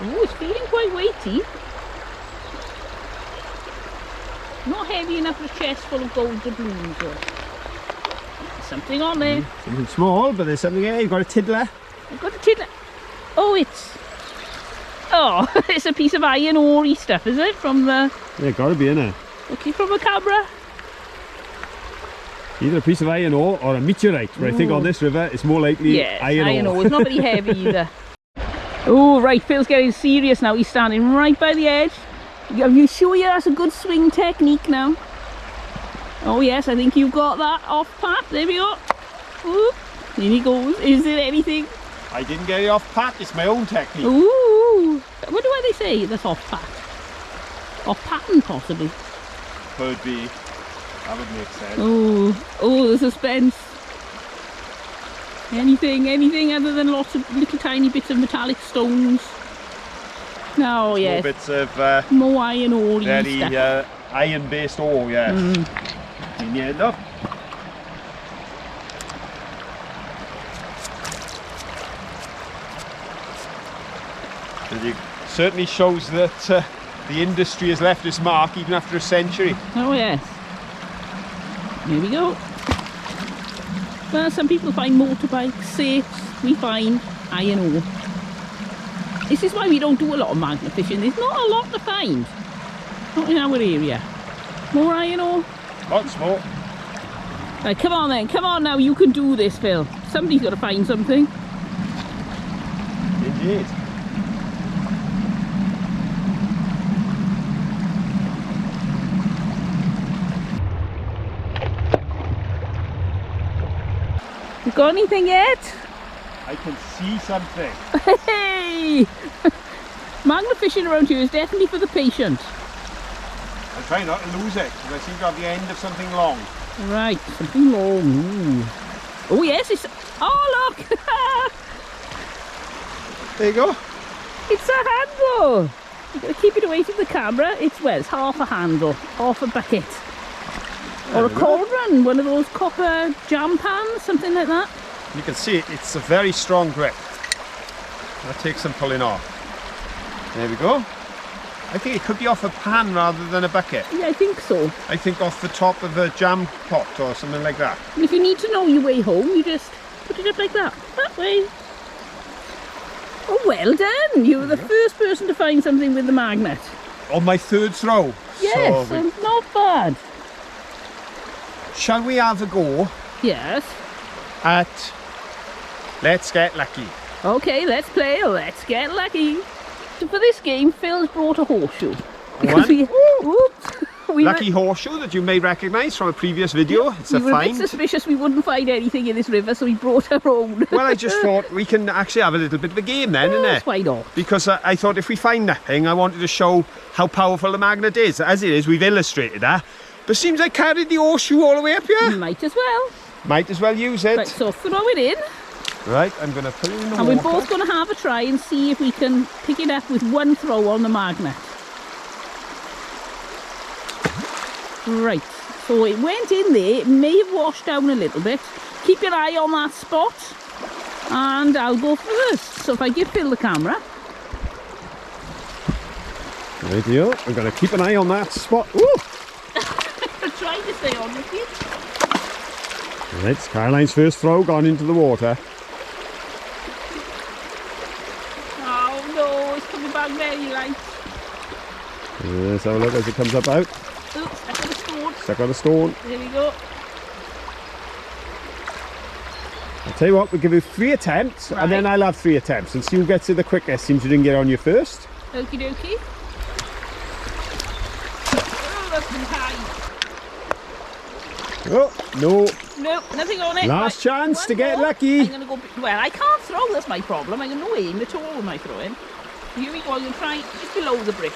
Oh, it's feeling quite weighty. Not heavy enough for a chest full of gold doubloons though. Something on there. Something small, but there's something here. You've got a tiddler. I've got a tiddler. Oh, it's a piece of iron ore-y stuff, is it? From the... Yeah, gotta be in it. Okay, from a camera. Either a piece of iron ore or a meteorite. But I think on this river it's more likely iron ore. It's not very heavy either. Oh, right, Phil's getting serious now. He's standing right by the edge. Are you sure that's a good swing technique now? Oh yes, I think you've got that off pat. There we go. Ooh, in he goes. Is it anything? I didn't get it off pat, it's my own technique. Ooh, I wonder why they say that's off pat. Off pattern possibly. Could be. That would make sense. Oh, the suspense. Anything other than lots of little tiny bits of metallic stones. Oh yes. More bits of more iron ore. very iron based ore, yes. Near enough. It certainly shows that the industry has left its mark even after a century. Oh yes. Here we go. Well, some people find motorbikes safe. We find iron ore. This is why we don't do a lot of magnet fishing. There's not a lot to find. Not in our area. More iron ore? Lots more. Right, come on then, come on now, you can do this, Phil. Somebody's got to find something. Indeed. You got anything yet? I can see something. Hey! Magnet fishing around here is definitely for the patient. I'll try not to lose it, because I seem to have the end of something long. Right, something long. Ooh. Oh yes, it's... Oh look! There you go. It's a handle! You've got to keep it away from the camera. It's half a handle, half a bucket. Or a cauldron, one of those copper jam pans, something like that. You can see it's a very strong grip. That takes some pulling off. There we go. I think it could be off a pan rather than a bucket. Yeah, I think so. I think off the top of a jam pot or something like that. And if you need to know your way home, you just put it up like that. That way. Oh, well done. You were the first person to find something with the magnet. On my third throw. Yes, so not bad. Shall we have a go? Yes. At Let's Get Lucky. Okay, let's play Let's Get Lucky. So for this game, Phil's brought a horseshoe. Lucky horseshoe that you may recognise from a previous video. It's a find. We were a bit suspicious we wouldn't find anything in this river, so we brought our own. Well, I just thought we can actually have a little bit of a game then, innit? Why not? Because I thought if we find nothing, I wanted to show how powerful the magnet is. As it is, we've illustrated that. But it seems I carried the horseshoe all the way up here. Might as well. Might as well use it. Right, so throw it in. Right, I'm going to put it in the water. And we're both going to have a try and see if we can pick it up with one throw on the magnet. Right, so it went in there. It may have washed down a little bit. Keep your eye on that spot. And I'll go first. So if I give Phil the camera. Radio, I'm going to keep an eye on that spot. Ooh! I'm trying to stay on with you. Right, it's Caroline's first throw gone into the water. Oh no, it's coming back very light. Let's have a look as it comes up out. Oh, stuck on a stone. Stuck on a stone. There we go. I'll tell you what, we'll give you 3 attempts, and then I'll have 3 attempts and see who gets it the quickest since you didn't get on your first. Okie dokie. Oh, that's been high. Oh, no. Nope, nothing on it. Last chance to get lucky. I'm going to go, well, I can't throw, that's my problem. I'm no aim at all with my throwing. Here we go, I'm going to try just below the brick.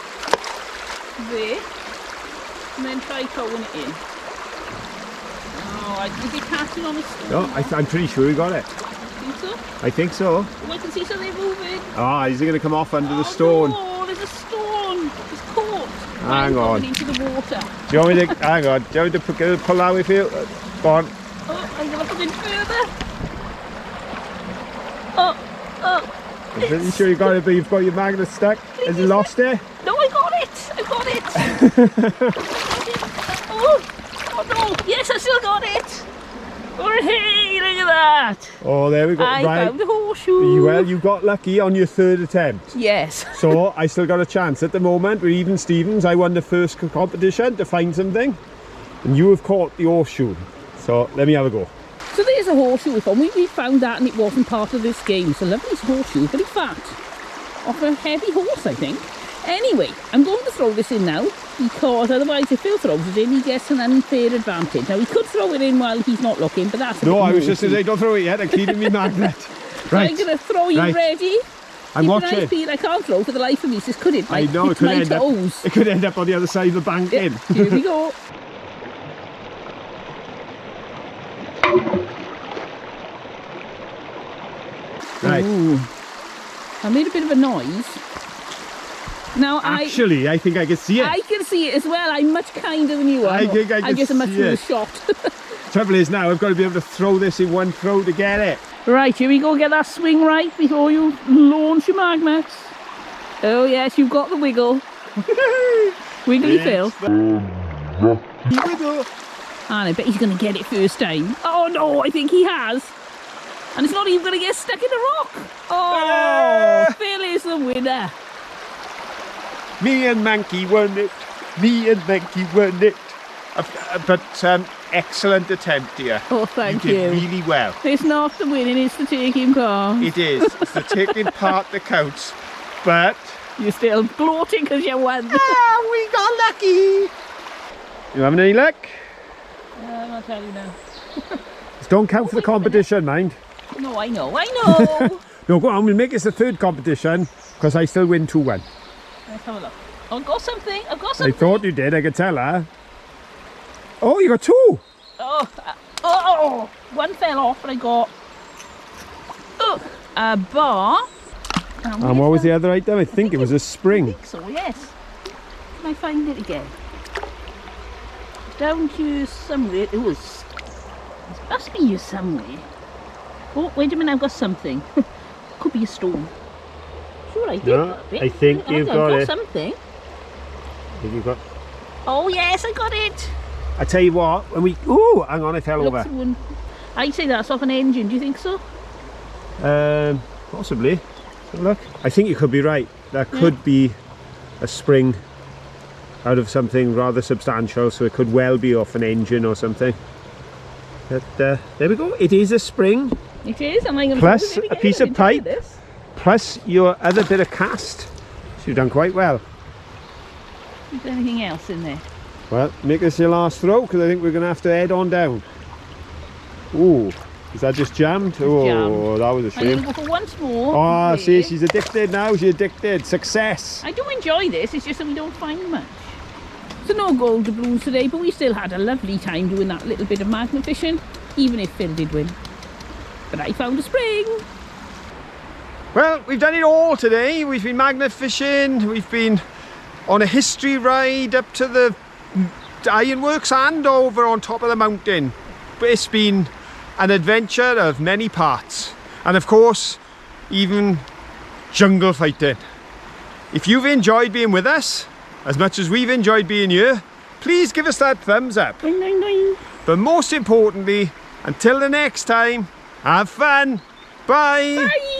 There. And then try throwing it in. Oh, is it casting on a stone? No, I'm pretty sure we got it. Think so? I think so. Oh, I can see so they're moving. Ah, is it going to come off under the stone? Oh, there's a stone. It's caught. Hang on. Going into the water. Do you want me to, hang on, do you want me to pull that with you? Go on. Oh, I'm going to put in further. Oh. I'm pretty sure you got it, but you've got your magnet stuck. Has you lost it? No, I got it. I got it. Oh no. Yes, I still got it. Oh, hey, look at that. Oh, there we go. I right. found a horseshoe. Well, you got lucky on your 3rd attempt. Yes. So I still got a chance. At the moment, we're even Stevens. I won the first competition to find something. And you have caught the horseshoe. So let me have a go. So there's a horseshoe we found. We found that and it wasn't part of this game. It's a lovely horseshoe, very fat. Off a heavy horse, I think. Anyway, I'm going to throw this in now because otherwise if Phil throws it in, he gets an unfair advantage. Now, he could throw it in while he's not looking, but that's... No, I was just going to say, don't throw it yet. I'm cleaning my magnet. Right. I'm going to throw you ready. I'm watching. I can't throw for the life of me. This could hit my, I know, it could end up on the other side of the bank. Yeah, here we go. Right. Ooh. I made a bit of a noise. Now actually, I think I can see it. I can see it as well. I'm much kinder than you are. I think I can guess I'm much see it. shot. Trouble is now I've got to be able to throw this in one throw to get it. Right, here we go. Get that swing right before you launch your magnets. Oh yes, you've got the wiggle. Wiggly Phil. Wiggle. And I bet he's going to get it first time. Oh no, I think he has. And it's not even going to get stuck in a rock. Oh, Phil is the winner. Me and Manky won it. Me and Manky won it. But excellent attempt, dear. Oh, thank you. You did really well. It's not the winning, it's the taking part. It is. It's the taking part that counts. But you're still gloating because you won. Ah, we got lucky. You having any luck? I'll tell you now. Don't count for the competition, mind. No, I know. No, go on, we'll make this the 3rd competition because I still win 2-1. Let's have a look. I've got something. I thought you did, I could tell her. Oh, you got 2. Oh, one fell off, but I got a bar. And what was the other item? I think it was a spring. I think so, yes. Can I find it again? Down here somewhere. It must be here somewhere. Oh, wait a minute, I've got something. Could be a stone. Sure, I did. No, I think you've got it. Something. I think you've got. Oh yes, I got it. I tell you what, when we. Oh, hang on, I fell over. I'd say that's off an engine. Do you think so? Possibly. Look, I think you could be right. That could be a spring out of something rather substantial, so it could well be off an engine or something. But there we go. It is a spring. It is. Am I going to plus a piece of pipe. Plus your other bit of cast. So you've done quite well. Is there anything else in there? Well, make this your last throw because I think we're going to have to head on down. Ooh, is that just jammed? Oh, that was a shame. I'm going to go for once more. Oh, see, she's addicted now. She's addicted. Success. I do enjoy this. It's just that we don't find much. So no gold doubloons today, but we still had a lovely time doing that little bit of magnet fishing, even if Phil did win. But I found a spring. Well, we've done it all today. We've been magnet fishing, we've been on a history ride up to the ironworks and over on top of the mountain. But it's been an adventure of many parts. And of course, even jungle fighting. If you've enjoyed being with us, as much as we've enjoyed being here, please give us that thumbs up. Doing, doing, doing. But most importantly, until the next time, have fun. Bye. Bye.